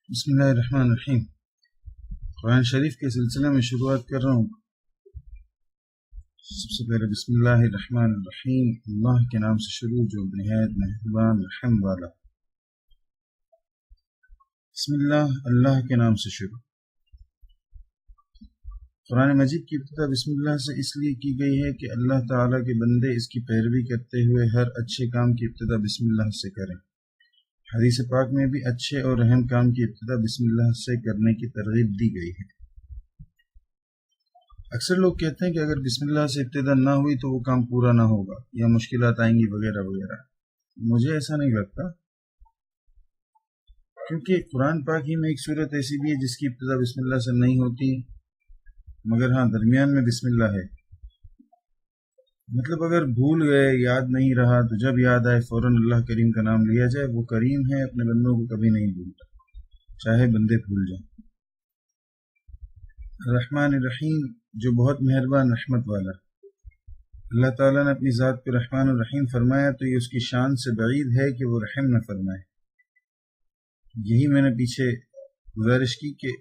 بسم اللہ الرحمن الرحیم۔ قرآن شریف کے سلسلے میں شروعات کر رہا ہوں۔ سب سے پہلے بسم اللہ الرحمن الرحیم، اللہ کے نام سے شروع جو نہایت مہربان رحم والا۔ بسم اللہ، اللہ کے نام سے شروع۔ قرآن مجید کی ابتدا بسم اللہ سے اس لیے کی گئی ہے کہ اللہ تعالیٰ کے بندے اس کی پیروی کرتے ہوئے ہر اچھے کام کی ابتدا بسم اللہ سے کریں۔ حدیث پاک میں بھی اچھے اور اہم کام کی ابتدا بسم اللہ سے کرنے کی ترغیب دی گئی ہے۔ اکثر لوگ کہتے ہیں کہ اگر بسم اللہ سے ابتدا نہ ہوئی تو وہ کام پورا نہ ہوگا یا مشکلات آئیں گی وغیرہ وغیرہ۔ مجھے ایسا نہیں لگتا، کیونکہ قرآن پاک ہی میں ایک صورت ایسی بھی ہے جس کی ابتدا بسم اللہ سے نہیں ہوتی، مگر ہاں درمیان میں بسم اللہ ہے۔ مطلب اگر بھول گئے، یاد نہیں رہا، تو جب یاد آئے فوراً اللہ کریم کا نام لیا جائے۔ وہ کریم ہے، اپنے بندوں کو کبھی نہیں بھولتا، چاہے بندے بھول جائیں۔ الرحمن الرحیم، جو بہت مہربان رحمت والا۔ اللہ تعالیٰ نے اپنی ذات کو رحمان الرحیم فرمایا تو یہ اس کی شان سے بعید ہے کہ وہ رحم نہ فرمائے۔ یہی میں نے پیچھے گزارش کی کہ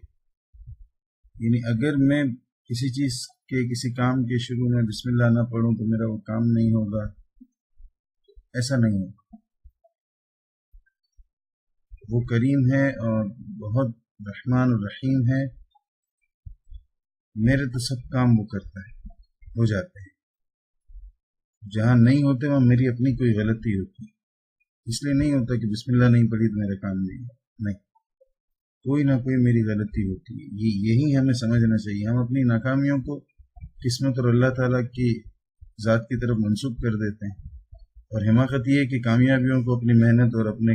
یعنی اگر میں کسی چیز کے کسی کام کے شروع میں بسم اللہ نہ پڑھوں تو میرا وہ کام نہیں ہوگا، ایسا نہیں ہوگا۔ وہ کریم ہے اور بہت رحمان الرحیم ہے، میرے تو سب کام وہ کرتا ہے، ہو جاتے ہیں۔ جہاں نہیں ہوتے وہاں میری اپنی کوئی غلطی ہوتی ہے، اس لیے نہیں ہوتا کہ بسم اللہ نہیں پڑھی تو میرا کام نہیں ہوا، نہیں، کوئی نہ کوئی میری غلطی ہوتی ہے۔ یہی ہمیں سمجھنا چاہیے۔ ہم اپنی ناکامیوں کو قسمت اور اللہ تعالیٰ کی ذات کی طرف منسوب کر دیتے ہیں، اور حماقت یہ ہے کہ کامیابیوں کو اپنی محنت اور اپنے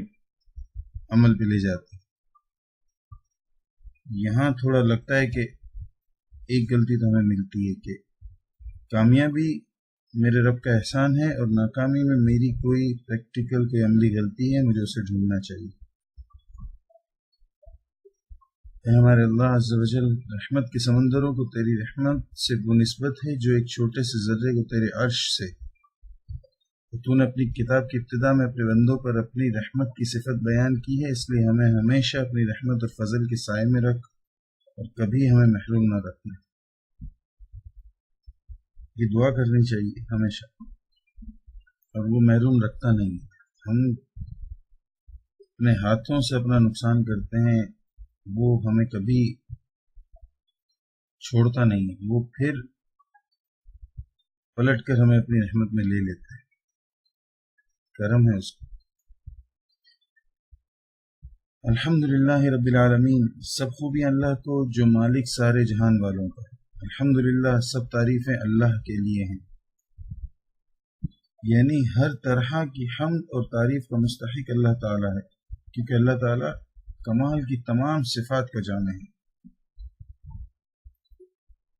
عمل پہ لے جاتے ہیں۔ یہاں تھوڑا لگتا ہے کہ ایک غلطی تو ہمیں ملتی ہے کہ کامیابی میرے رب کا احسان ہے اور ناکامی میں میری کوئی پریکٹیکل کوئی عملی غلطی ہے، مجھے اسے ڈھونڈنا چاہیے۔ اے ہمارے اللہ عز و جل، رحمت کے سمندروں کو تیری رحمت سے وہ نسبت ہے جو ایک چھوٹے سے ذرے کو تیرے عرش سے، تو نے اپنی کتاب کی ابتدا میں اپنے بندوں پر اپنی رحمت کی صفت بیان کی ہے، اس لیے ہمیں ہمیشہ اپنی رحمت اور فضل کے سائے میں رکھ اور کبھی ہمیں محروم نہ رکھنا۔ یہ دعا کرنی چاہیے ہمیشہ، اور وہ محروم رکھتا نہیں۔ ہم اپنے ہاتھوں سے اپنا نقصان کرتے ہیں، وہ ہمیں کبھی چھوڑتا نہیں ہے، وہ پھر پلٹ کر ہمیں اپنی رحمت میں لے لیتا ہے، کرم ہے اس کا۔ الحمدللہ رب العالمین، سب خوبیاں اللہ کو جو مالک سارے جہان والوں کا ہے۔ الحمدللہ، سب تعریفیں اللہ کے لیے ہیں، یعنی ہر طرح کی حمد اور تعریف کا مستحق اللہ تعالیٰ ہے، کیونکہ اللہ تعالیٰ کمال کی تمام صفات کا جامع ہے۔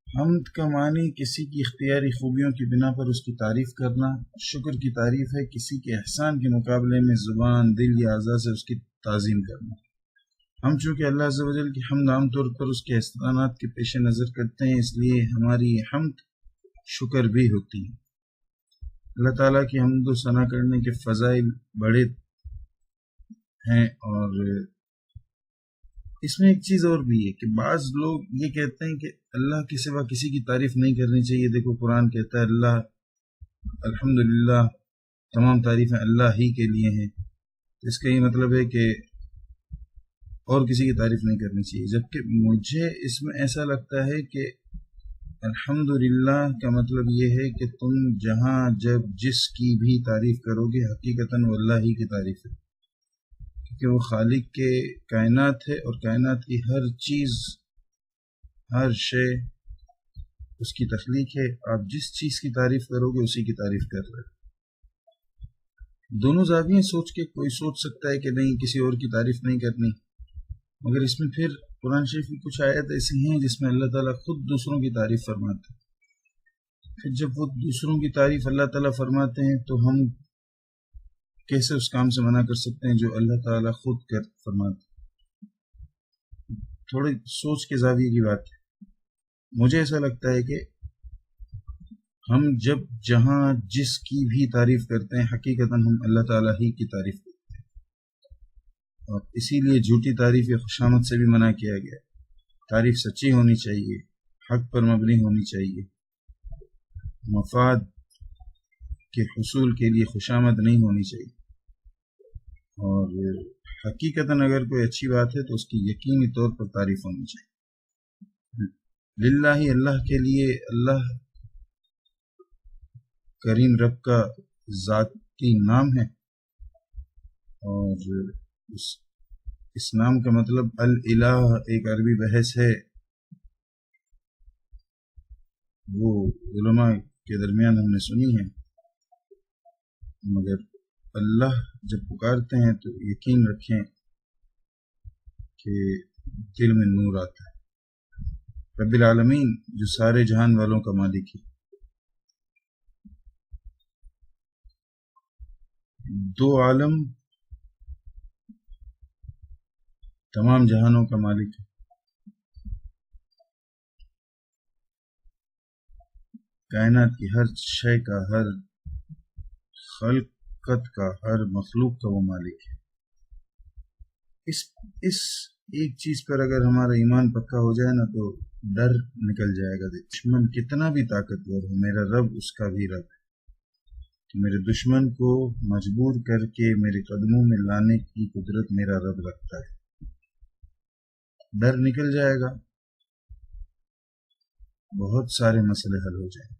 حمد کا معنی کسی کی اختیاری خوبیوں کی بنا پر اس کی تعریف کرنا، شکر کی تعریف ہے کسی کے احسان کے مقابلے میں زبان، دل یا اعضاء سے اس کی تعظیم کرنا۔ ہم چونکہ اللہ عز و جل کی حمد عام طور پر اس کے احسانات کے پیش نظر کرتے ہیں، اس لیے ہماری یہ حمد شکر بھی ہوتی ہے۔ اللہ تعالیٰ کی حمد و ثنا کرنے کے فضائل بڑے ہیں، اور اس میں ایک چیز اور بھی ہے کہ بعض لوگ یہ کہتے ہیں کہ اللہ کے سوا کسی کی تعریف نہیں کرنی چاہیے۔ دیکھو قرآن کہتا ہے اللہ الحمدللہ، تمام تعریفیں اللہ ہی کے لیے ہیں، اس کا یہ مطلب ہے کہ اور کسی کی تعریف نہیں کرنی چاہیے، جبکہ مجھے اس میں ایسا لگتا ہے کہ الحمدللہ کا مطلب یہ ہے کہ تم جہاں جب جس کی بھی تعریف کرو گے حقیقتاً وہ اللہ ہی کی تعریف ہے، کہ وہ خالق کے کائنات ہے، اور کائنات کی ہر چیز، ہر شے اس کی تخلیق ہے۔ آپ جس چیز کی تعریف کرو گے اسی کی تعریف کر رہے۔ دونوں زاویے سوچ کے کوئی سوچ سکتا ہے کہ نہیں کسی اور کی تعریف نہیں کرنی، مگر اس میں پھر قرآن شریف کی کچھ آیت ایسی ہیں جس میں اللہ تعالیٰ خود دوسروں کی تعریف فرماتے ہیں۔ پھر جب وہ دوسروں کی تعریف اللہ تعالیٰ فرماتے ہیں تو ہم کیسے اس کام سے منع کر سکتے ہیں جو اللہ تعالیٰ خود کر فرماتے ہیں؟ تھوڑی سوچ کے زاویے کی بات ہے۔ مجھے ایسا لگتا ہے کہ ہم جب جہاں جس کی بھی تعریف کرتے ہیں حقیقتاً ہم اللہ تعالیٰ ہی کی تعریف کرتے ہیں، اور اسی لیے جھوٹی تعریف یا خوشامد سے بھی منع کیا گیا. تعریف سچی ہونی چاہیے، حق پر مبنی ہونی چاہیے، مفاد کے حصول کے لیے خوشامد نہیں ہونی چاہیے. اور حقیقتاً اگر کوئی اچھی بات ہے تو اس کی یقینی طور پر تعریف ہونی چاہیے. للہ، اللہ کے لیے. اللہ کریم رب کا ذاتی نام ہے، اور اس نام کا مطلب الہ ایک عربی بحث ہے، وہ علماء کے درمیان ہم نے سنی ہے. مگر اللہ جب پکارتے ہیں تو یقین رکھیں کہ دل میں نور آتا ہے. رب العالمین جو سارے جہان والوں کا مالک ہے، دو عالم تمام جہانوں کا مالک ہے. کائنات کی ہر شے کا، ہر خلقت کا، ہر مخلوق کا وہ مالک ہے. اس ایک چیز پر اگر ہمارا ایمان پکا ہو جائے نا تو ڈر نکل جائے گا. دشمن کتنا بھی طاقتور ہو، میرا رب اس کا بھی رب ہے. میرے دشمن کو مجبور کر کے میرے قدموں میں لانے کی قدرت میرا رب رکھتا ہے. ڈر نکل جائے گا، بہت سارے مسئلے حل ہو جائیں گے.